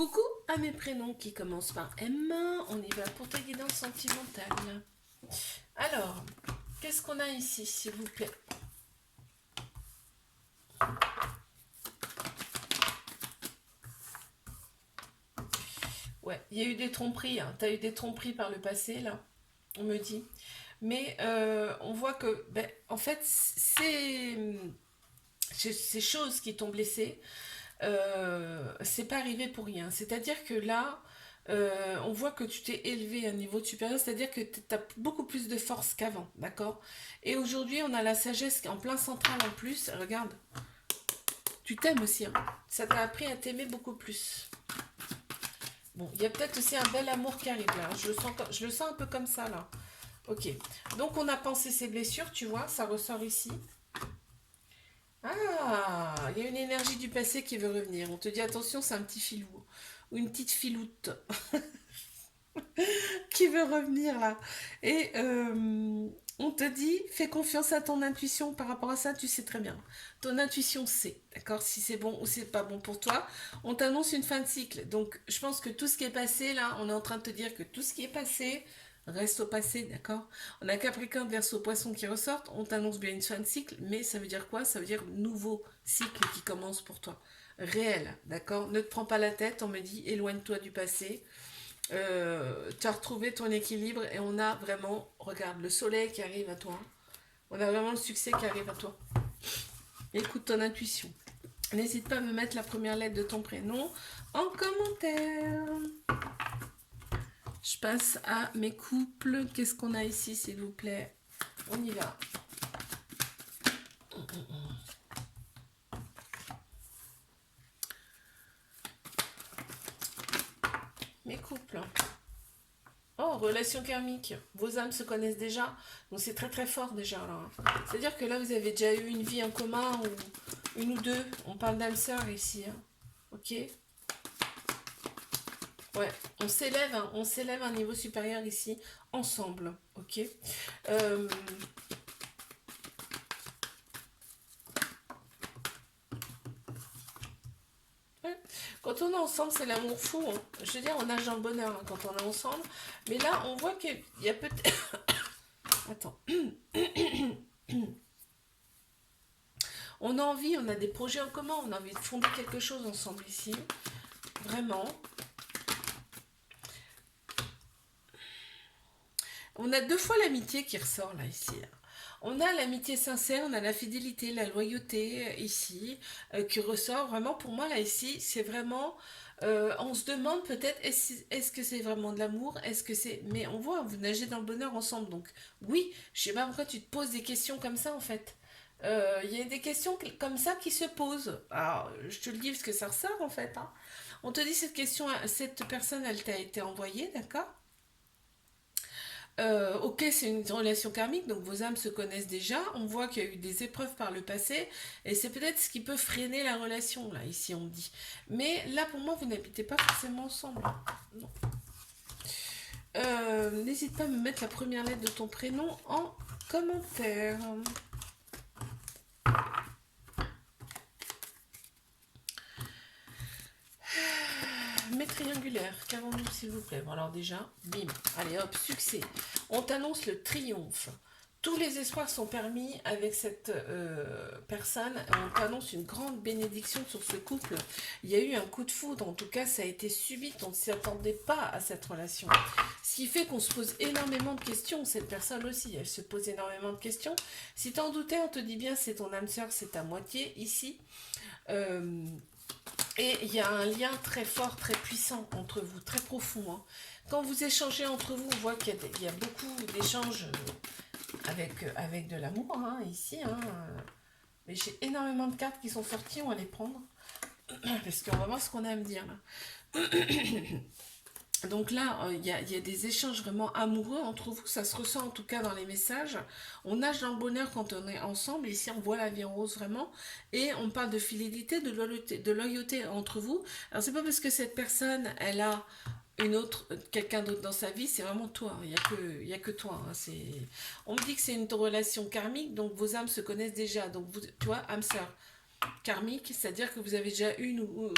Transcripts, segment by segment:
Coucou à mes prénoms qui commencent par M. On y va pour ta guidance sentimentale. Alors, qu'est-ce qu'on a ici, s'il vous plaît? Ouais, il y a eu des tromperies. Hein. Tu as eu des tromperies par le passé, là, on me dit. Mais on voit que, ben, en fait, ces choses qui t'ont blessé, c'est pas arrivé pour rien. C'est-à-dire que là, on voit que tu t'es élevé à un niveau supérieur, c'est-à-dire que tu as beaucoup plus de force qu'avant, d'accord? Et aujourd'hui, on a la sagesse en plein central en plus. Regarde, tu t'aimes aussi, hein. Ça t'a appris à t'aimer beaucoup plus. Bon, il y a peut-être aussi un bel amour qui arrive là. Je le sens un peu comme ça là. Ok. Donc on a pensé ces blessures, tu vois, ça ressort ici. Ah, il y a une énergie du passé qui veut revenir. On te dit attention, c'est un petit filou ou une petite filoute qui veut revenir là. Et on te dit, fais confiance à ton intuition par rapport à ça, tu sais très bien. Ton intuition sait, d'accord, si c'est bon ou c'est pas bon pour toi. On t'annonce une fin de cycle. Donc je pense que tout ce qui est passé là, on est en train de te dire que tout ce qui est passé reste au passé, d'accord. On a Capricorne, Verseau, Poisson qui ressortent. On t'annonce bien une fin de cycle, mais ça veut dire quoi? Ça veut dire nouveau cycle qui commence pour toi. Réel, d'accord. Ne te prends pas la tête, on me dit éloigne-toi du passé. Tu as retrouvé ton équilibre et on a vraiment, regarde, le soleil qui arrive à toi. On a vraiment le succès qui arrive à toi. Écoute ton intuition. N'hésite pas à me mettre la première lettre de ton prénom en commentaire. Je passe à mes couples. Qu'est-ce qu'on a ici, s'il vous plaît? On y va. Mes couples. Oh, relation karmique. Vos âmes se connaissent déjà. Donc c'est très très fort déjà là. C'est-à-dire que là vous avez déjà eu une vie en commun ou une ou deux. On parle d'âme sœur ici. Hein. Ok. Ouais, on s'élève à un niveau supérieur ici, ensemble. Ok. Euh, ouais. Quand on est ensemble, c'est l'amour fou. Hein. Je veux dire, on nage dans le bonheur hein, quand on est ensemble. Mais là, on voit qu'il y a peut-être. Attends. On a envie, on a des projets en commun, on a envie de fonder quelque chose ensemble ici. Vraiment. On a deux fois l'amitié qui ressort là, ici. On a l'amitié sincère, on a la fidélité, la loyauté ici, qui ressort vraiment pour moi là, ici. C'est vraiment. On se demande peut-être est-ce que c'est vraiment de l'amour. Est-ce que c'est. Mais on voit, vous nagez dans le bonheur ensemble. Donc, oui, je sais pas pourquoi tu te poses des questions comme ça en fait. Il y a des questions comme ça qui se posent. Alors, je te le dis parce que ça ressort en fait. Hein. On te dit cette question, cette personne, elle t'a été envoyée, d'accord? Ok, c'est une relation karmique, donc vos âmes se connaissent déjà. On voit qu'il y a eu des épreuves par le passé, et c'est peut-être ce qui peut freiner la relation, là, ici on dit. Mais là, pour moi, vous n'habitez pas forcément ensemble. Non. N'hésite pas à me mettre la première lettre de ton prénom en commentaire. Mes triangulaires, qu'avons-nous s'il vous plaît? Bon alors déjà, bim, allez hop, succès. On t'annonce le triomphe. Tous les espoirs sont permis avec cette personne. On t'annonce une grande bénédiction sur ce couple. Il y a eu un coup de foudre, en tout cas ça a été subit, on ne s'y attendait pas à cette relation. Ce qui fait qu'on se pose énormément de questions, cette personne aussi, elle se pose énormément de questions. Si t'en doutais, on te dit bien c'est ton âme sœur, c'est ta moitié ici. Euh, et il y a un lien très fort, très puissant entre vous, très profond. Hein. Quand vous échangez entre vous, on voit qu'il y a beaucoup d'échanges avec de l'amour hein, ici. Hein. Mais j'ai énormément de cartes qui sont sorties, on va les prendre. Parce qu'on va voir ce qu'on a à me dire là. Donc là, il y a des échanges vraiment amoureux entre vous, ça se ressent en tout cas dans les messages. On nage dans le bonheur quand on est ensemble, ici on voit la vie en rose vraiment, et on parle de fidélité, de loyauté entre vous. Alors c'est pas parce que cette personne, elle a une autre, quelqu'un d'autre dans sa vie, c'est vraiment toi, il y a que toi. Hein. On me dit que c'est une relation karmique, donc vos âmes se connaissent déjà, donc vous, tu vois, âme sœur. karmique, c'est-à-dire que vous avez déjà une ou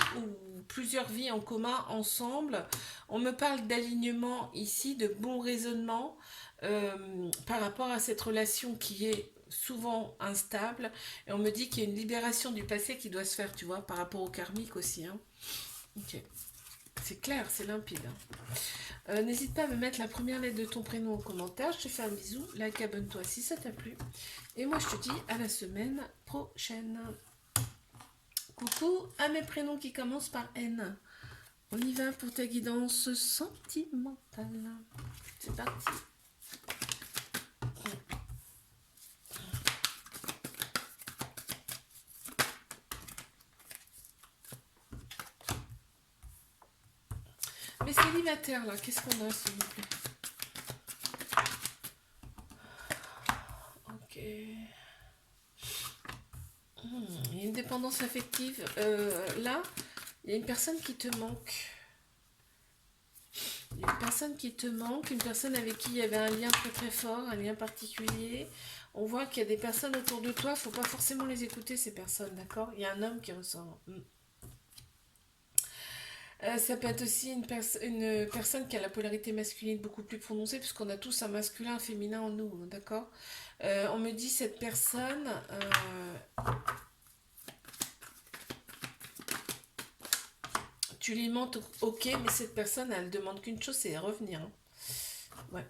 plusieurs vies en commun ensemble. On me parle d'alignement ici, de bon raisonnement par rapport à cette relation qui est souvent instable. Et on me dit qu'il y a une libération du passé qui doit se faire, tu vois, par rapport au karmique aussi. Hein. Ok. C'est clair, c'est limpide. Hein. N'hésite pas à me mettre la première lettre de ton prénom en commentaire. Je te fais un bisou. Like, abonne-toi si ça t'a plu. Et moi, je te dis à la semaine prochaine. Coucou à mes prénoms qui commencent par N. On y va pour ta guidance sentimentale. C'est parti. Mes célibataires là, qu'est-ce qu'on a s'il vous plaît? Ok. Il y a une dépendance affective. Là, il y a une personne qui te manque. Il y a une personne qui te manque, une personne avec qui il y avait un lien très très fort, un lien particulier. On voit qu'il y a des personnes autour de toi, il ne faut pas forcément les écouter ces personnes, d'accord? Il y a un homme qui ressort. Ça peut être aussi une personne qui a la polarité masculine beaucoup plus prononcée, puisqu'on a tous un masculin, un féminin en nous, d'accord? On me dit cette personne... tu lui mentes, ok, mais cette personne, elle demande qu'une chose, c'est revenir. Hein. Ouais.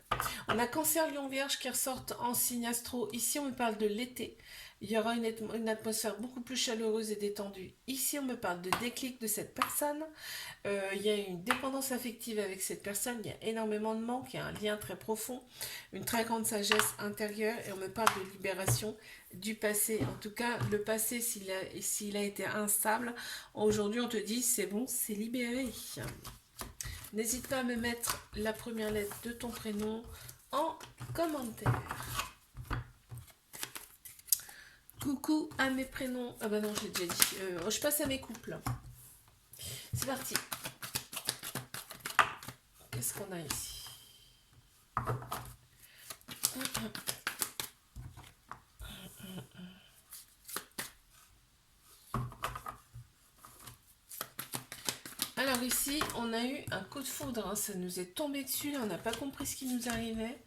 On a Cancer, Lion, Vierge qui ressortent en signe astro. Ici, on me parle de l'été. Il y aura une atmosphère beaucoup plus chaleureuse et détendue. Ici, on me parle de déclic de cette personne. Il y a une dépendance affective avec cette personne. Il y a énormément de manque. Il y a un lien très profond. Une très grande sagesse intérieure. Et on me parle de libération du passé. En tout cas, le passé, s'il a été instable, aujourd'hui, on te dit, c'est bon, c'est libéré. N'hésite pas à me mettre la première lettre de ton prénom en commentaire. Coucou à mes prénoms. Ah bah non, j'ai déjà dit. Je passe à mes couples. C'est parti. Qu'est-ce qu'on a ici? Alors ici, on a eu un coup de foudre. Hein. Ça nous est tombé dessus. Là, on n'a pas compris ce qui nous arrivait.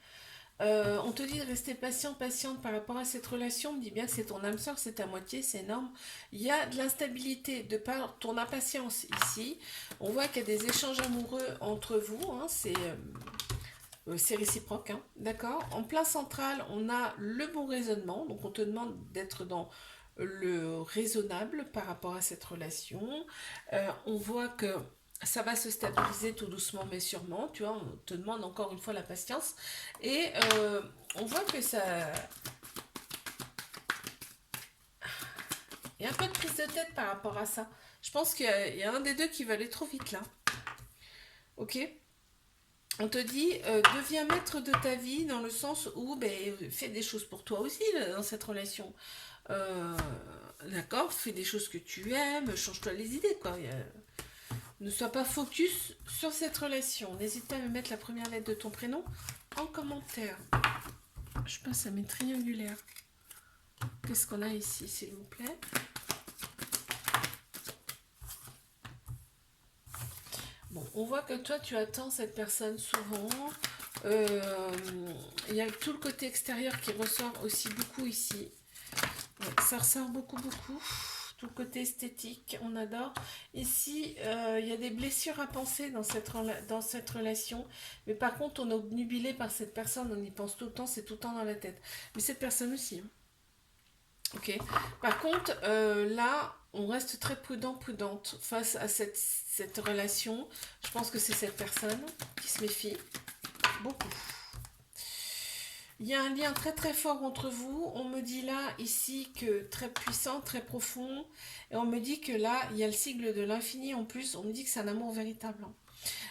On te dit de rester patiente par rapport à cette relation. On me dit bien que c'est ton âme sœur, c'est ta moitié, c'est énorme. Il y a de l'instabilité de par ton impatience ici. On voit qu'il y a des échanges amoureux entre vous. Hein, c'est réciproque, hein, d'accord? En plein central, on a le bon raisonnement. Donc on te demande d'être dans le raisonnable par rapport à cette relation. On voit que ça va se stabiliser tout doucement mais sûrement, tu vois, on te demande encore une fois la patience et on voit que ça... Il y a un peu de prise de tête par rapport à ça. Je pense qu'il y a un des deux qui va aller trop vite là. Ok? On te dit, deviens maître de ta vie dans le sens où fais des choses pour toi aussi dans cette relation. D'accord? Fais des choses que tu aimes, change-toi les idées quoi. Ne sois pas focus sur cette relation. N'hésite pas à me mettre la première lettre de ton prénom en commentaire. Je passe à mes triangulaires. Qu'est-ce qu'on a ici, s'il vous plaît? Bon, on voit que toi, tu attends cette personne souvent. Il y a tout le côté extérieur qui ressort aussi beaucoup ici. Ouais, ça ressort beaucoup. Tout le côté esthétique, on adore. Ici, il y a des blessures à penser dans cette relation. Mais par contre, on est obnubilé par cette personne, on y pense tout le temps, c'est tout le temps dans la tête. Mais cette personne aussi. Hein. Ok. Par contre, là, on reste très prudente face à cette relation. Je pense que c'est cette personne qui se méfie beaucoup. Il y a un lien très très fort entre vous. On me dit là, ici, que très puissant, très profond. Et on me dit que là, il y a le sigle de l'infini en plus. On me dit que c'est un amour véritable. Hein.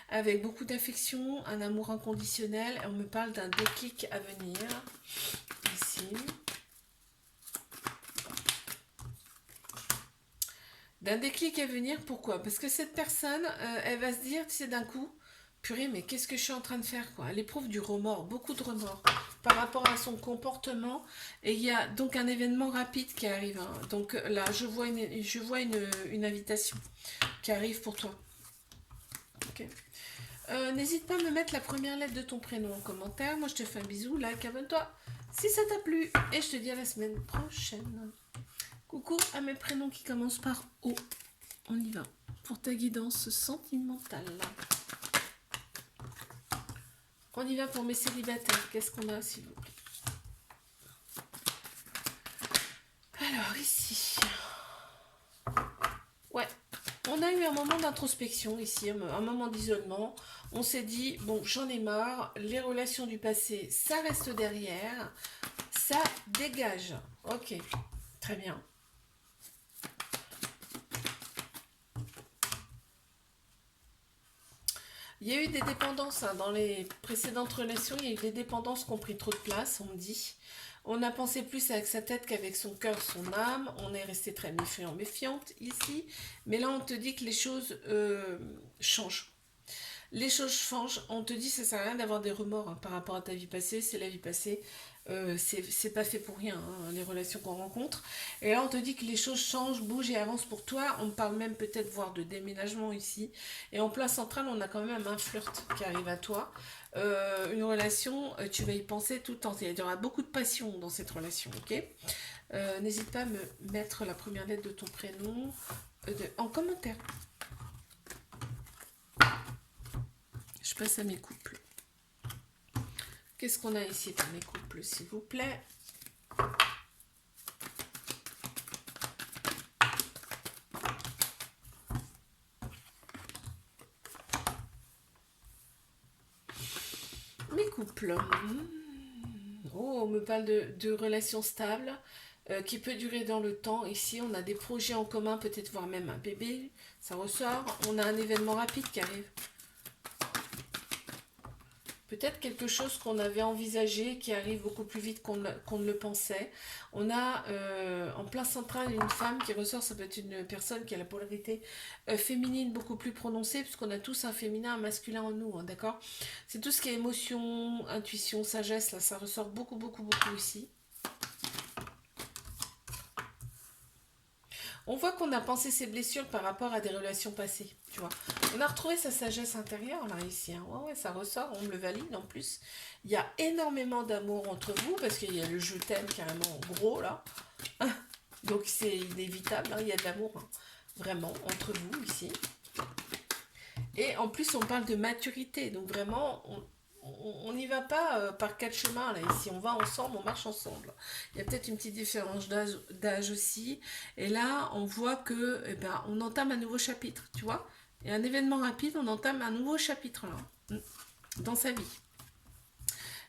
Avec beaucoup d'affection, un amour inconditionnel. Et on me parle d'un déclic à venir. Ici. D'un déclic à venir, pourquoi? Parce que cette personne, elle va se dire, tu sais, d'un coup, purée, mais qu'est-ce que je suis en train de faire, quoi? Elle éprouve du remords, beaucoup de remords par rapport à son comportement. Et il y a donc un événement rapide qui arrive, hein. Donc là, je vois une invitation qui arrive pour toi. Ok. N'hésite pas à me mettre la première lettre de ton prénom en commentaire. Moi, je te fais un bisou, like, abonne-toi si ça t'a plu. Et je te dis à la semaine prochaine. Coucou à mes prénoms qui commencent par O. On y va pour ta guidance sentimentale. On y va pour mes célibataires. Qu'est-ce qu'on a, s'il vous plaît? Alors, ici. Ouais. On a eu un moment d'introspection ici, un moment d'isolement. On s'est dit, bon, j'en ai marre. Les relations du passé, ça reste derrière. Ça dégage. Ok. Très bien. Il y a eu des dépendances, hein, dans les précédentes relations, il y a eu des dépendances qui ont pris trop de place, on me dit. On a pensé plus avec sa tête qu'avec son cœur, son âme. On est resté très méfiant, méfiante ici. Mais là, on te dit que les choses changent. Les choses changent. On te dit que ça sert à rien d'avoir des remords, hein, par rapport à ta vie passée. C'est la vie passée. C'est pas fait pour rien, hein, les relations qu'on rencontre. Et là, on te dit que les choses changent, bougent et avancent pour toi. On parle même peut-être voire de déménagement ici. Et en place centrale, on a quand même un flirt qui arrive à toi. Une relation, tu vas y penser tout le temps. Il y aura beaucoup de passion dans cette relation, ok? N'hésite pas à me mettre la première lettre de ton prénom en commentaire. Je passe à mes couples. Qu'est-ce qu'on a ici pour mes couples, s'il vous plaît? Mes couples. Oh, on me parle de relations stables qui peut durer dans le temps. Ici, on a des projets en commun, peut-être voir même un bébé. Ça ressort. On a un événement rapide qui arrive. Peut-être quelque chose qu'on avait envisagé qui arrive beaucoup plus vite qu'on ne le pensait. On a en plein central une femme qui ressort, ça peut être une personne qui a la polarité féminine beaucoup plus prononcée, puisqu'on a tous un féminin, un masculin en nous, hein, d'accord? C'est tout ce qui est émotion, intuition, sagesse, là, ça ressort beaucoup, beaucoup, beaucoup ici. On voit qu'on a pensé ses blessures par rapport à des relations passées, tu vois. On a retrouvé sa sagesse intérieure, là, ici. Hein. Ouais, ça ressort, on me le valide en plus. Il y a énormément d'amour entre vous, parce qu'il y a le je t'aime carrément gros, là. Donc c'est inévitable, hein, il y a de l'amour, hein, vraiment, entre vous, ici. Et en plus, on parle de maturité, donc vraiment, on n'y va pas par quatre chemins, là, ici. On va ensemble, on marche ensemble. Il y a peut-être une petite différence d'âge aussi. Et là, on voit que, eh ben, on entame un nouveau chapitre, tu vois. Et un événement rapide, on entame un nouveau chapitre, là, dans sa vie.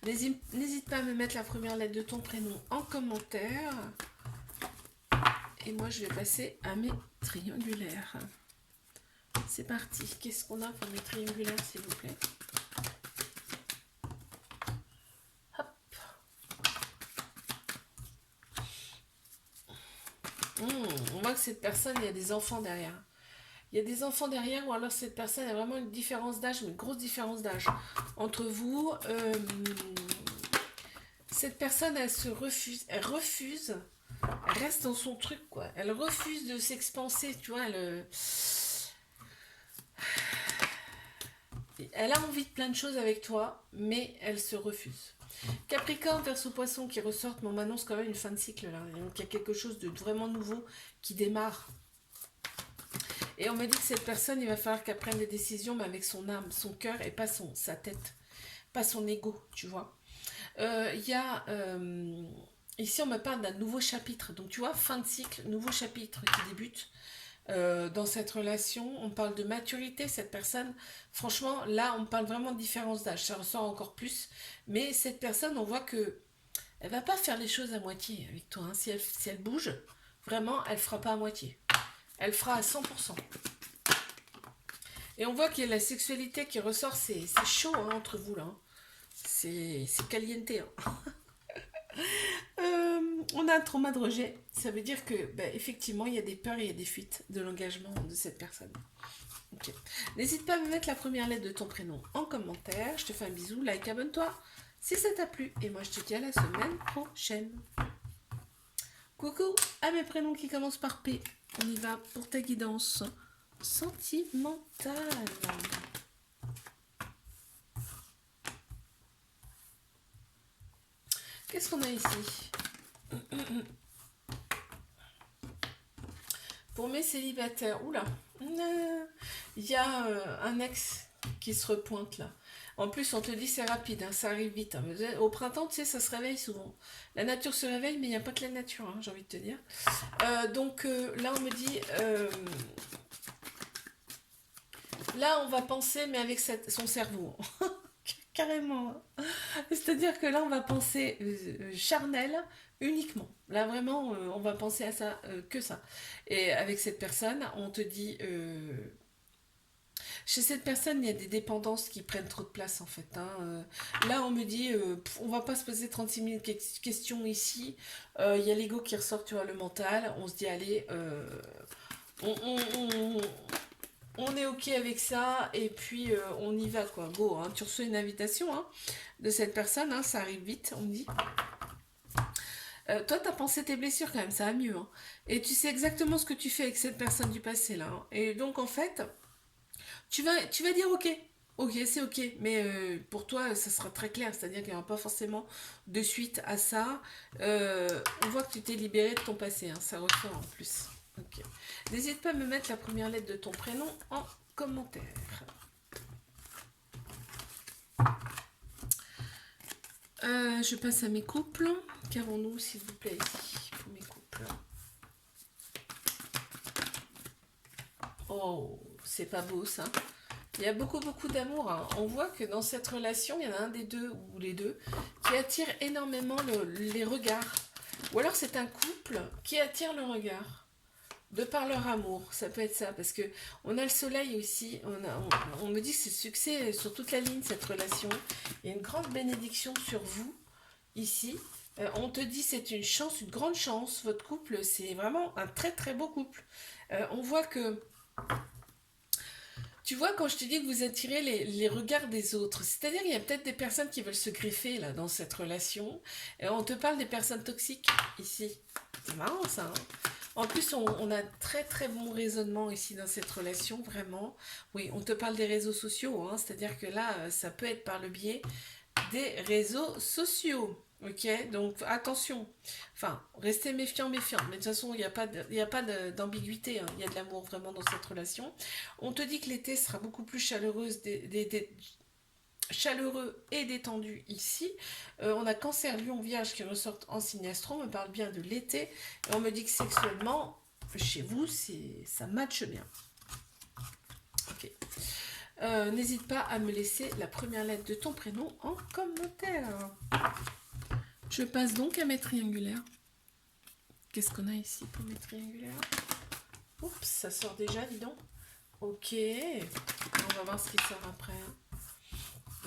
N'hésite pas à me mettre la première lettre de ton prénom en commentaire. Et moi, je vais passer à mes triangulaires. C'est parti. Qu'est-ce qu'on a pour mes triangulaires, s'il vous plaît? On voit que cette personne, il y a des enfants derrière. Il y a des enfants derrière, ou alors cette personne a vraiment une différence d'âge, une grosse différence d'âge entre vous. Cette personne, elle refuse, elle reste dans son truc, quoi. Elle refuse de s'expanser, tu vois. Elle a envie de plein de choses avec toi, mais elle se refuse. Capricorne, Verseau, Poisson qui ressortent, mais on m'annonce quand même une fin de cycle là. Donc il y a quelque chose de vraiment nouveau qui démarre. Et on me dit que cette personne, il va falloir qu'elle prenne des décisions, mais avec son âme, son cœur et pas sa tête, pas son ego, tu vois. Ici, on me parle d'un nouveau chapitre. Donc tu vois, fin de cycle, nouveau chapitre qui débute. Dans cette relation, on parle de maturité, cette personne, franchement, là, on parle vraiment de différence d'âge, ça ressort encore plus, mais cette personne, on voit que elle va pas faire les choses à moitié avec toi, hein. Si elle bouge, vraiment, elle fera pas à moitié, elle fera à 100%. Et on voit qu'il y a la sexualité qui ressort, c'est chaud, hein, entre vous, là, hein. C'est caliente, hein. On a un trauma de rejet. Ça veut dire que, effectivement, il y a des peurs et il y a des fuites de l'engagement de cette personne. Ok. N'hésite pas à me mettre la première lettre de ton prénom en commentaire. Je te fais un bisou, like, abonne-toi si ça t'a plu. Et moi, je te dis à la semaine prochaine. Coucou à mes prénoms qui commencent par P. On y va pour ta guidance sentimentale. Qu'est-ce qu'on a ici? Pour mes célibataires, oula, il y a un ex qui se repointe là. En plus, on te dit c'est rapide, hein, ça arrive vite. Hein. Au printemps, tu sais, ça se réveille souvent. La nature se réveille, mais il n'y a pas que la nature, hein, j'ai envie de te dire. Donc là, on me dit... là, on va penser, mais avec son cerveau. Carrément. C'est-à-dire que là, on va penser charnel uniquement. Là, vraiment, on va penser à ça, que ça. Et avec cette personne, on te dit... chez cette personne, il y a des dépendances qui prennent trop de place, en fait. Hein. Là, on me dit, on va pas se poser 36 000 questions ici. Il y a l'ego qui ressort, tu vois, le mental. On se dit, allez, on, on- on- on est ok avec ça et puis on y va quoi, go, hein. Tu reçois une invitation hein, de cette personne, hein, ça arrive vite, on me dit. Toi, t'as pensé tes blessures quand même, ça va mieux. Hein. Et tu sais exactement ce que tu fais avec cette personne du passé là. Hein. Et donc en fait, tu vas dire ok, ok, c'est ok. Mais pour toi, ça sera très clair, c'est-à-dire qu'il n'y aura pas forcément de suite à ça. On voit que tu t'es libéré de ton passé, hein, ça ressort en plus. Ok. N'hésite pas à me mettre la première lettre de ton prénom en commentaire. Je passe à mes couples. Qu'avons-nous, s'il vous plaît, ici, pour mes couples? Oh, c'est pas beau, ça. Il y a beaucoup, beaucoup d'amour. Hein. On voit que dans cette relation, il y en a un des deux, ou les deux, qui attire énormément les regards. Ou alors, c'est un couple qui attire le regard. De par leur amour, ça peut être ça, parce que on a le soleil aussi, on me dit que c'est succès sur toute la ligne cette relation, il y a une grande bénédiction sur vous, ici, on te dit c'est une chance, une grande chance, votre couple, c'est vraiment un très très beau couple. On voit que, tu vois quand je te dis que vous attirez les regards des autres, c'est-à-dire qu'il y a peut-être des personnes qui veulent se greffer là dans cette relation, et on te parle des personnes toxiques ici, c'est marrant ça, hein. En plus, on a très très bon raisonnement ici dans cette relation, vraiment. Oui, on te parle des réseaux sociaux, hein, c'est-à-dire que là, ça peut être par le biais des réseaux sociaux. Ok, donc attention. Enfin, restez méfiants, méfiants. Mais de toute façon, il y a pas d'ambiguïté. Hein. Il y a de l'amour vraiment dans cette relation. On te dit que l'été sera beaucoup plus chaleureux et détendu ici. On a Cancer, Lion, Vierge qui ressortent en signe astro. On me parle bien de l'été. Et on me dit que sexuellement, chez vous, ça matche bien. Ok. N'hésite pas à me laisser la première lettre de ton prénom en commentaire. Je passe donc à mes triangulaires. Qu'est-ce qu'on a ici pour mes triangulaires? Oups, ça sort déjà, dis donc. Ok. On va voir ce qui sort après.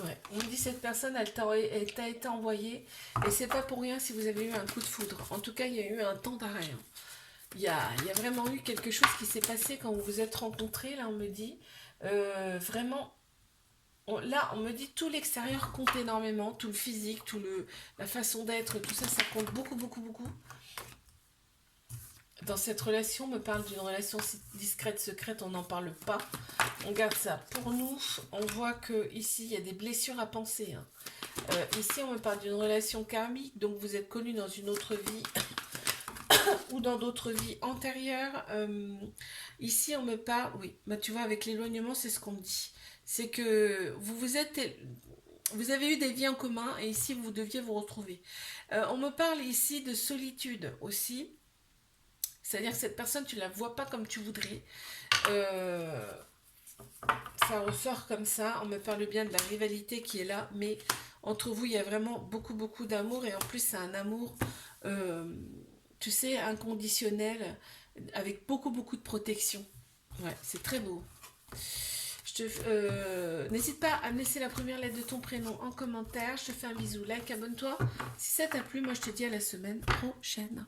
Ouais, on me dit cette personne, elle t'a été envoyée et c'est pas pour rien si vous avez eu un coup de foudre. En tout cas, il y a eu un temps d'arrêt. Hein. Il y a vraiment eu quelque chose qui s'est passé quand vous vous êtes rencontrés, là on me dit. Vraiment, là on me dit tout l'extérieur compte énormément, tout le physique, la façon d'être, tout ça, ça compte beaucoup, beaucoup, beaucoup. Dans cette relation, on me parle d'une relation discrète, secrète, on n'en parle pas. On garde ça pour nous. On voit que ici il y a des blessures à penser. Hein. Ici, on me parle d'une relation karmique, donc vous êtes connus dans une autre vie ou dans d'autres vies antérieures. Ici, on me parle, oui, bah, tu vois, avec l'éloignement, c'est ce qu'on me dit. C'est que vous avez eu des vies en commun et ici, vous deviez vous retrouver. On me parle ici de solitude aussi. C'est-à-dire que cette personne, tu la vois pas comme tu voudrais. Ça ressort comme ça. On me parle bien de la rivalité qui est là, mais entre vous, il y a vraiment beaucoup, beaucoup d'amour. Et en plus, c'est un amour, tu sais, inconditionnel, avec beaucoup, beaucoup de protection. Ouais, c'est très beau. N'hésite pas à me laisser la première lettre de ton prénom en commentaire. Je te fais un bisou, like, abonne-toi. Si ça t'a plu, moi je te dis à la semaine prochaine.